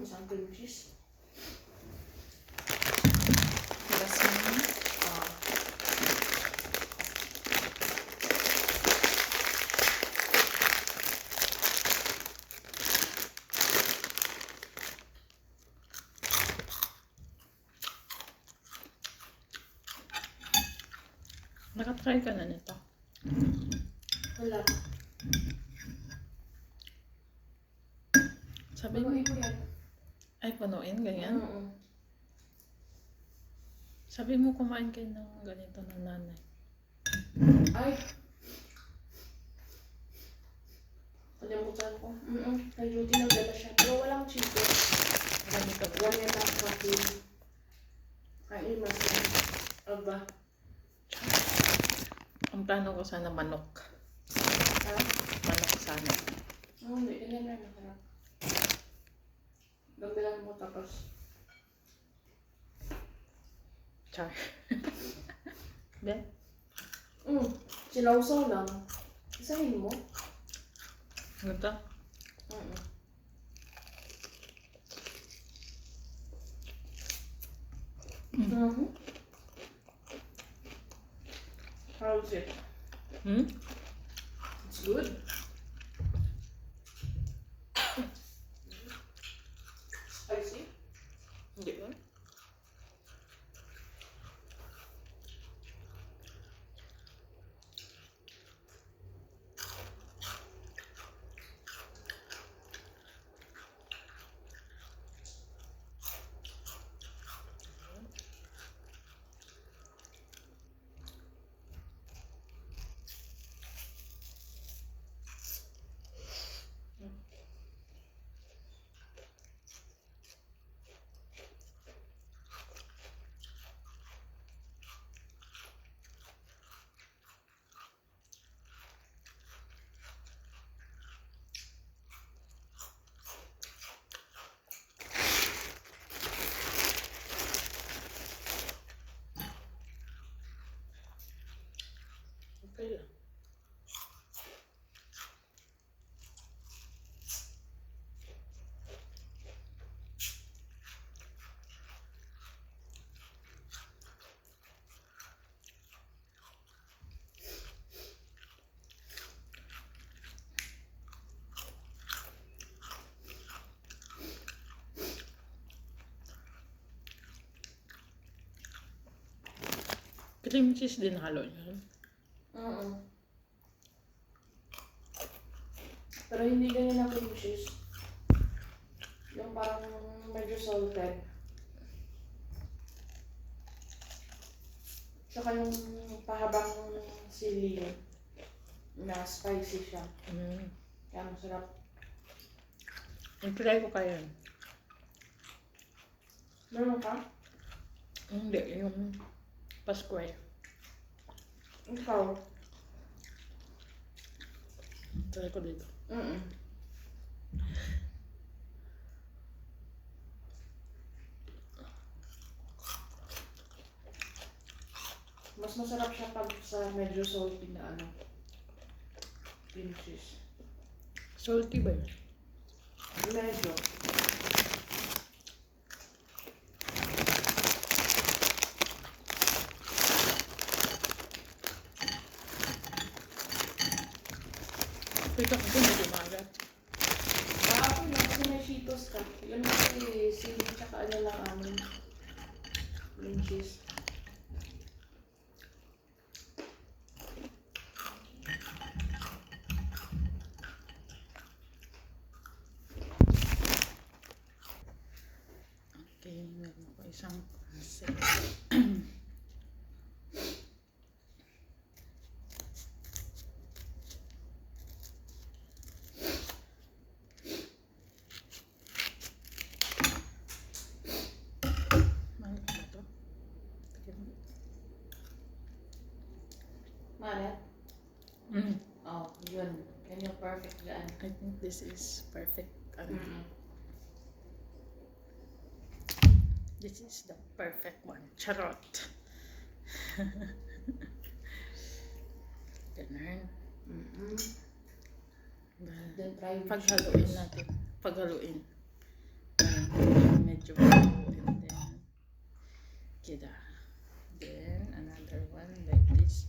isang cream cheese. Last minute. Nakatry ka na nito? Wala. Sabi mo, Punuin ko yan. ay punuin, ganyan? Oo. Sabi mo kumain kayo ng ganito ng nanay. Ay! Kalimutan ko. Kay Judy nagdala siya. Pero walang chicken. Ganito ba? Wala yan ang coffee. Kain mas yan. Aba. Ang plano ko sana manok. Ha? Manok sana. Hindi. Ganyan na masarap. Gambilan mo tapos. Char. Be? Sinawsaw lang. Isahin mo. Ganito? How is it? It's good. Spicy? Hindi ba? Okay lang. Cream cheese din halo niyan. Pero hindi ganyan ang cream cheese. Yung parang medyo salted. Tsaka yung pahabang sili na spicy siya. Kaya masarap. I-try ko kayo. Meron ka? Hindi, yung Pasquay. Ikaw? Try ko dito. Mas masarap siya pag sa medyo salty na ano. Cream cheese. Salty ba yun? Medyo. Ito kasi medyo magat. Okay lang kasi may Cheetos ka. Yun kasi sili tsaka ano lang amin. Cream cheese. Okay, meron ko isang klase. Malat? Oh, yun. Yan yung perfect dyan. I think this is perfect. This is the perfect one. Charot. Ganun. Then try with Paghaluin cheese. natin. Paghaluin. Ganun. medyo and then kita. Then another one like this.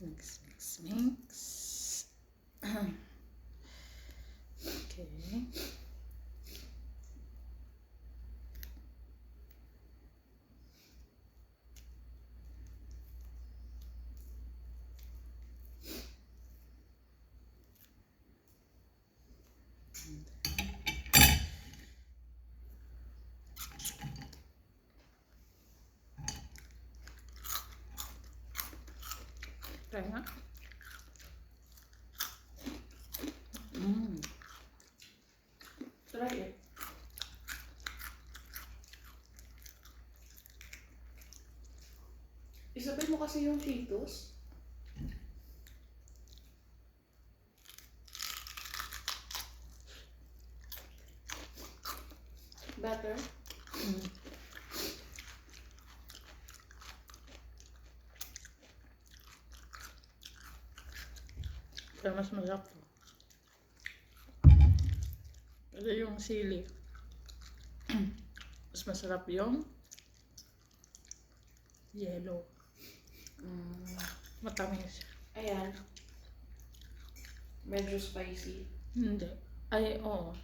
Mix, mix, mix. Okay. Try nga. Try it. Isabay mo kasi yung Cheetos. Better? Pero mas masarap to. Pero yung sili, mas masarap yung yellow. Matamis. Ayan. Medyo spicy. Hindi. Ay, oo.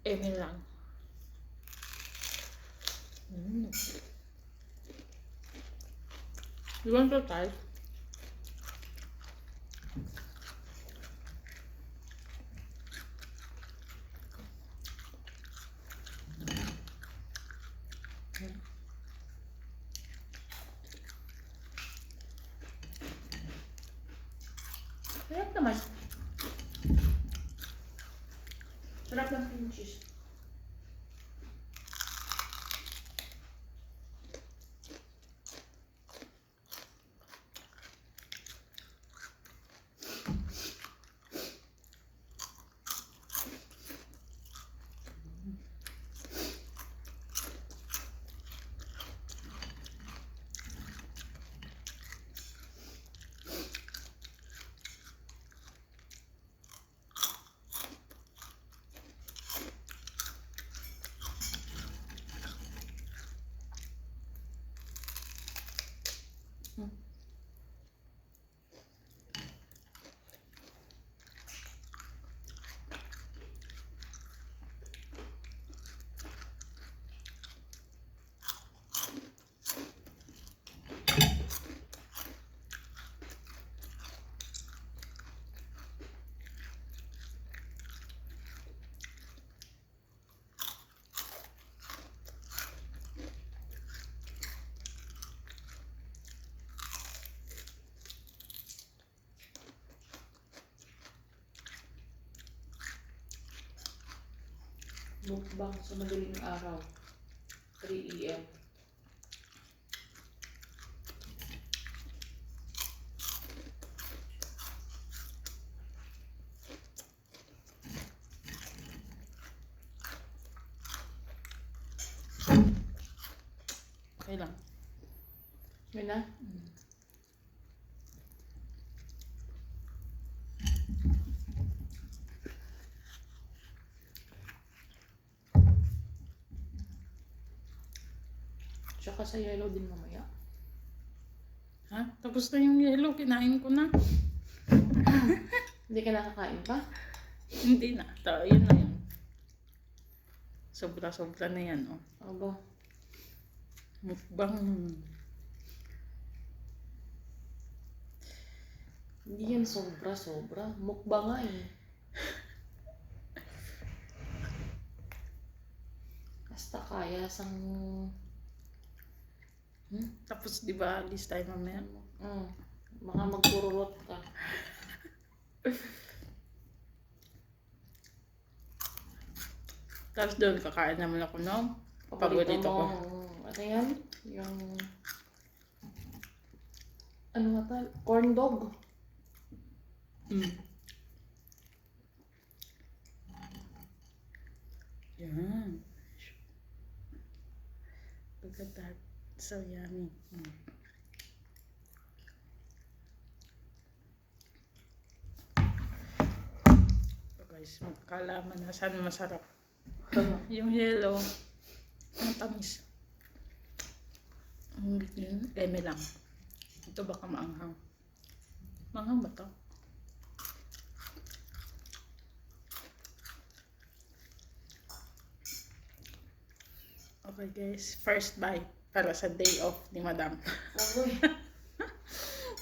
Eme lang. You want to try? Sarap naman. Sarap ng cream cheese. Mukbang sa madaling araw. 3 AM. Okay lang. Yun na? Tsaka sa yellow din mamaya. Ha? Tapos na yung yellow. Kinain ko na. Hindi ka nakakain pa? Hindi na. Yun na yun. Sobra-sobra na yan, oh. Aba. Mukbang. Hindi yan sobra-sobra. Mukbang nga eh. Basta kaya sang... Tapos di ba alis tayo mamaya mo? Baka magpururot ka. Tapos doon kakain naman ako no? Paborito ko. Ano yan? Yung... Ano nga ta? Corn dog. Yan. Look at that. So yummy. guys. Magkalaman na saan masarap. Yung yellow, ang tamis. Ang green, eme lang. Ito baka maanghang. Maanghang ba to? Okay guys, first bite para sa day off ni Madam. Amoy.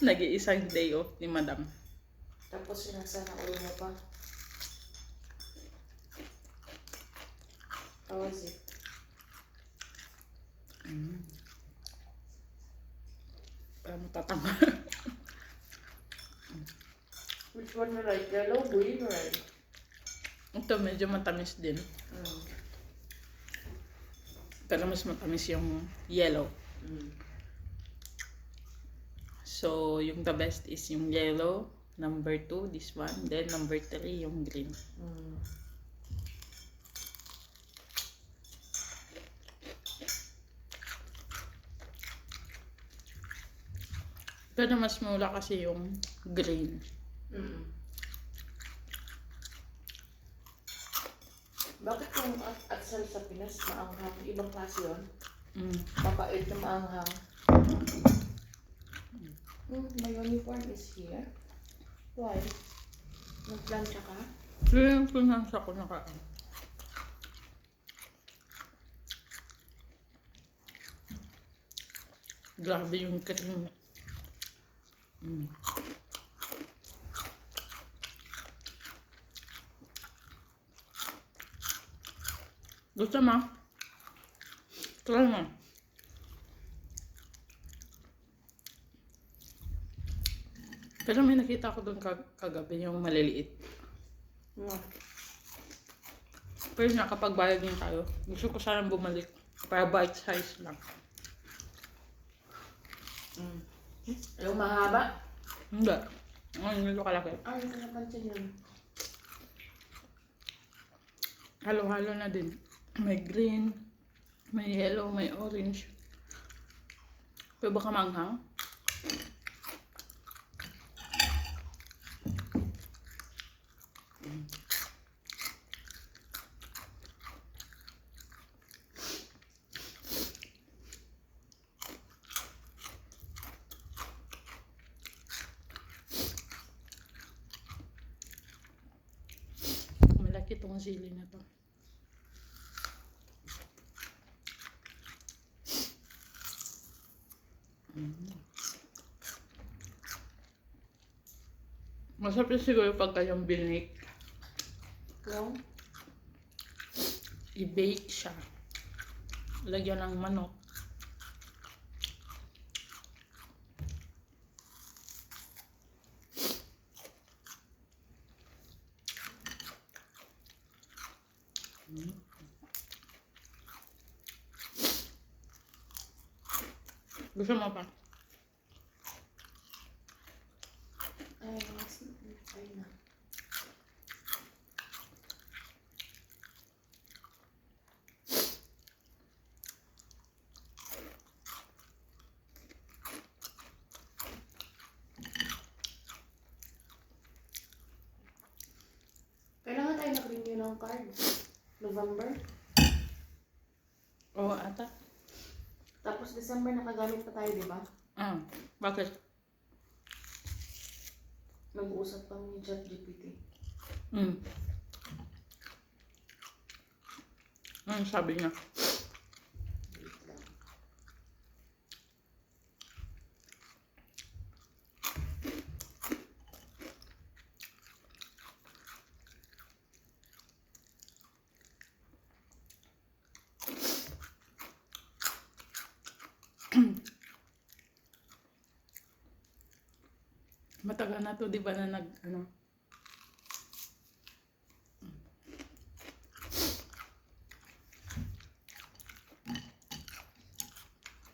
Nag-iisang day off ni Madam. Tapos sinasa na ulo mo pa. How was it? Parang matatama. Which one you like? Yellow, green, or red? Ito medyo matamis din. Mm. Pero mas matamis yung yellow. Mm. So, yung the best is yung yellow. Number 2, this one. Then, number 3, yung green. Mm. Pero mas mula kasi yung green. Mm. Bakit yung atsal sa Pinas maanghang? Ibang klase yun? Mapait na maanghang. My uniform is here. Why? Nagplancha ka? Pero yung pinansa ko nakaan. Grabe yung cream. Gusto mo? Try mo. Pero may nakita ko doon kagabi yung maliliit. Mm. Pero nakapagbayad din tayo. Gusto ko sanang bumalik. Para bite size lang. Mm. Yung mahaba? Hindi. Ang nito kalaki. Ay, hindi ko napansin yun. Halo-halo na din. May green, may yellow, may orange. Pero baka manghang. Malaki itong sili na to. Masarap yun siguro pagka yung binake. Yung? I-bake siya. Lagyan ng manok. Gusto mo pa? Ay, mas... Ay na. Kailangan tayo nag-renew ng card. November. Oo, ata. Tapos December nakagamit pa tayo, di ba? Bakit? Nag-uusap kami ni ChatGPT. Sabi niya. Wait lang. Matagal na to, di ba, na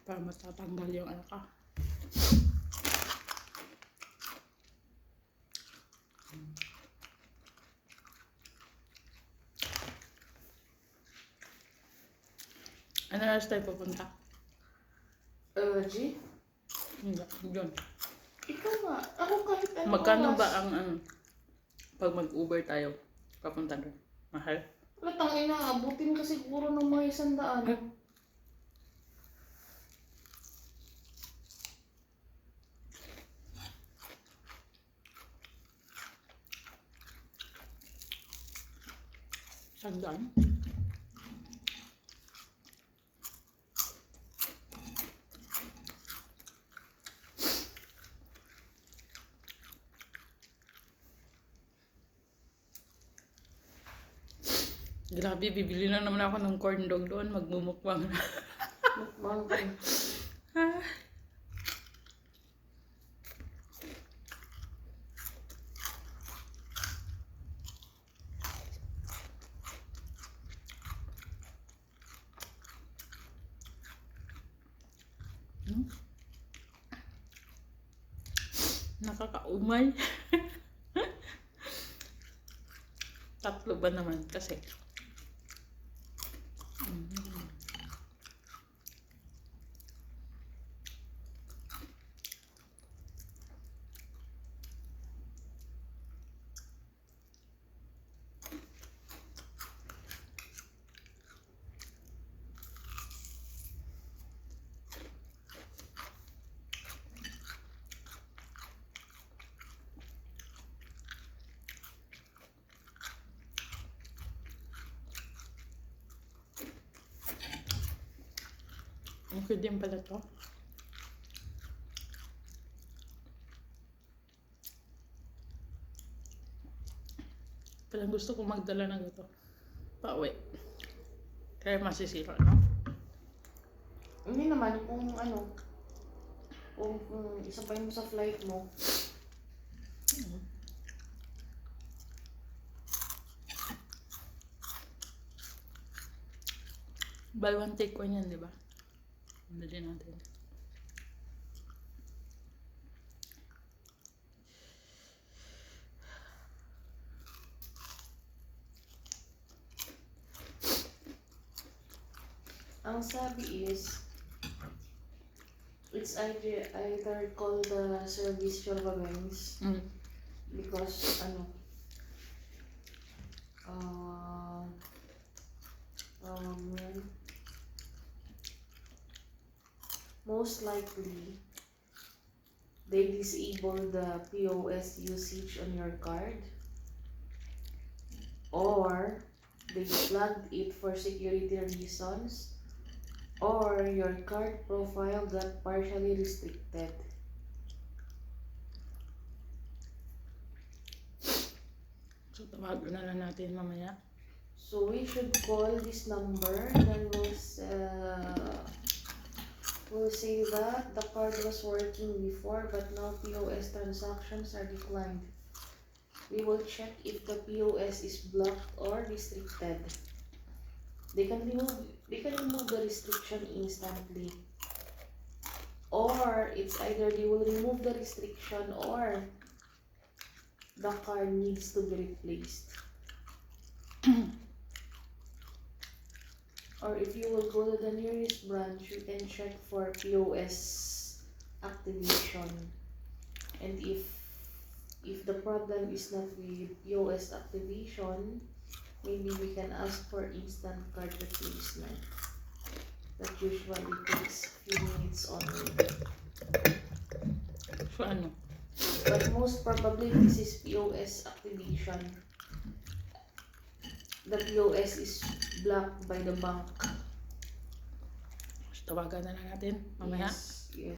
para matatanggal yung ano ka. Ano oras tayo pupunta? G? Hindi, yun. Ikaw nga. Ako kahit ano Magkano oras. ba ang pag mag-Uber tayo? Papunta doon. Mahal. Latang ina, abutin ka siguro ng mga 100. Sandaan. Grabe, bibili na naman ako ng corn dog doon. Magmumukbang na. Mukbang ka. Nakakaumay. Tatlo ba naman kasi? Okay din pala to. Parang gusto ko magdala ng ito. Pauwi. Kaya masisira, no? Hindi naman kung ano, kung isabay mo sa flight mo. Buy one take one yan, di ba? Dali natin. Ang sabi is, it's either call the service Chorbabengs because ano, most likely they disable the POS usage on your card, or they plugged it for security reasons, or your card profile got partially restricted. So, tawagan na lang natin mamaya. So we should call this number, then we'll say that the card was working before but now POS transactions are declined. We will check if the POS is blocked or restricted. They can remove the restriction instantly. Or it's either they will remove the restriction or the card needs to be replaced. Or if you will go to the nearest branch, you can check for POS activation. And if the problem is not with POS activation, maybe we can ask for instant card replacement. That usually takes few minutes only. So, ano? But most probably this is POS activation. The POS is blocked by the bank. Tawagan na lang natin mamaya. Yes.